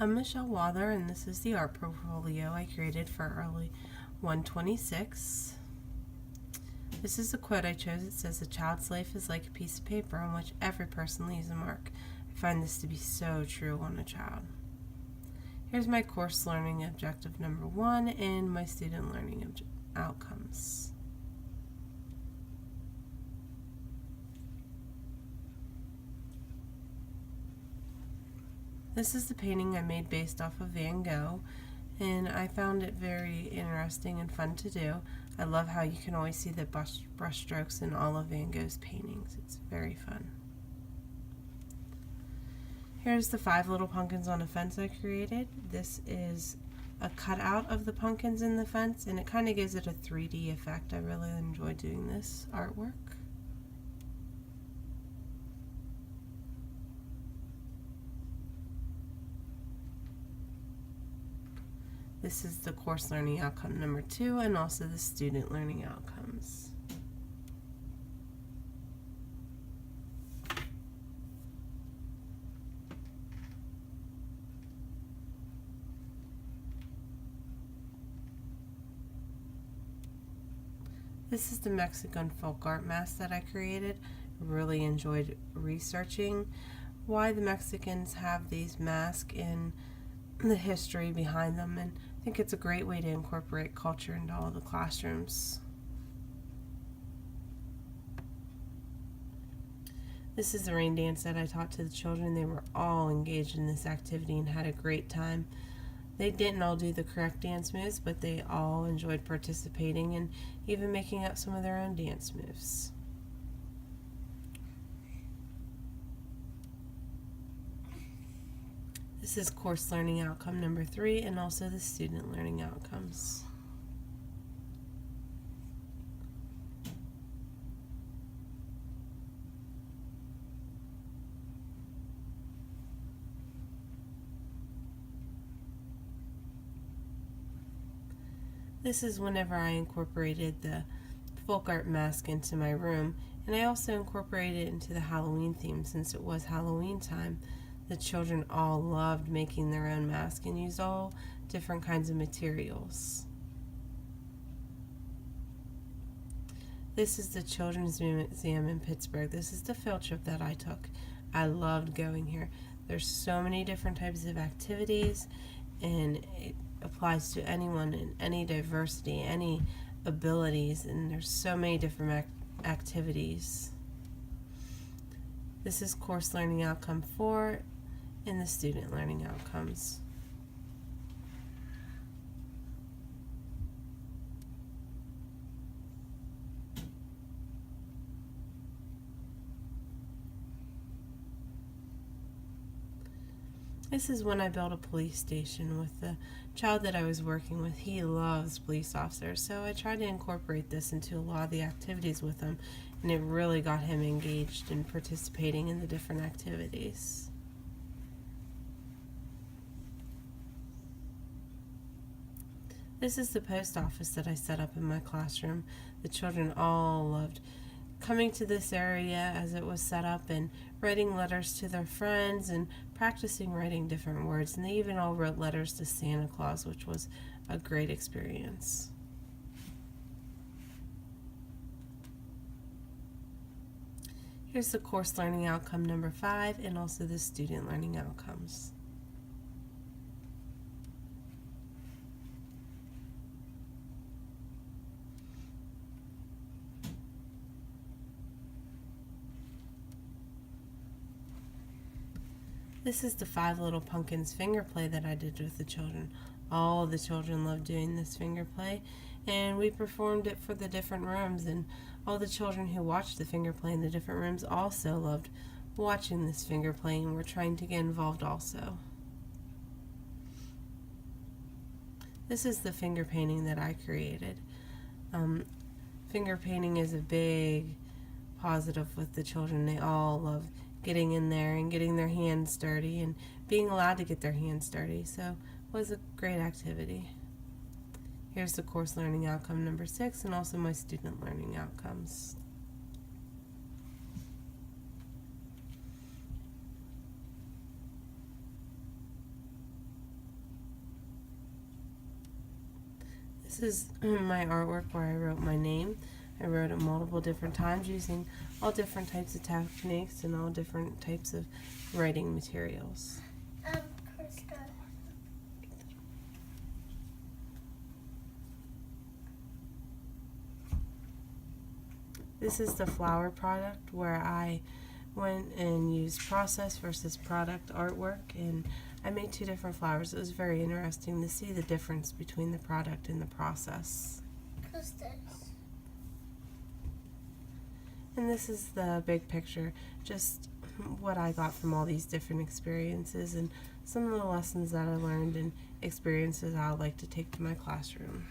I'm Michelle Wather, and this is the art portfolio I created for early 126. This is the quote I chose. It says, "A child's life is like a piece of paper on which every person leaves a mark." I find this to be so true on a child. Here's my course learning objective number 1 and my student learning outcomes. This is the painting I made based off of Van Gogh, and I found it very interesting and fun to do. I love how you can always see the brush strokes in all of Van Gogh's paintings. It's very fun. Here's the 5 little pumpkins on a fence I created. This is a cutout of the pumpkins in the fence, and it kind of gives it a 3D effect. I really enjoy doing this artwork. This is the course learning outcome number 2 and also the student learning outcomes. This is the Mexican folk art mask that I created. I really enjoyed researching why the Mexicans have these masks and the history behind them, and I think it's a great way to incorporate culture into all the classrooms. This is the rain dance that I taught to the children. They were all engaged in this activity and had a great time. They didn't all do the correct dance moves, but they all enjoyed participating and even making up some of their own dance moves. This is course learning outcome number 3 and also the student learning outcomes. This is whenever I incorporated the folk art mask into my room, and I also incorporated it into the Halloween theme since it was Halloween time. The children all loved making their own mask and used all different kinds of materials. This is the Children's Museum in Pittsburgh. This is the field trip that I took. I loved going here. There's so many different types of activities, and it applies to anyone in any diversity, any abilities, and there's so many different activities. This is course learning outcome 4 and the student learning outcomes. This is when I built a police station with the child that I was working with. He loves police officers, so I tried to incorporate this into a lot of the activities with him, and it really got him engaged in participating in the different activities. This is the post office that I set up in my classroom. The children all loved coming to this area as it was set up and writing letters to their friends and practicing writing different words, and they even all wrote letters to Santa Claus, which was a great experience. Here's the course learning outcome number 5 and also the student learning outcomes. This is the 5 little pumpkins finger play that I did with the children. All the children loved doing this finger play, and we performed it for the different rooms, and all the children who watched the finger play in the different rooms also loved watching this finger play and were trying to get involved also. This is the finger painting that I created. Finger painting is a big positive with the children. They all love getting in there and getting their hands dirty and being allowed to get their hands dirty, so it was a great activity. Here's the course learning outcome number 6 and also my student learning outcomes. This is my artwork where I wrote my name. I wrote it multiple different times using all different types of techniques and all different types of writing materials. Krista. This is the flower product where I went and used process versus product artwork, and I made 2 different flowers. It was very interesting to see the difference between the product and the process. And this is the big picture, just what I got from all these different experiences and some of the lessons that I learned and experiences I would like to take to my classroom.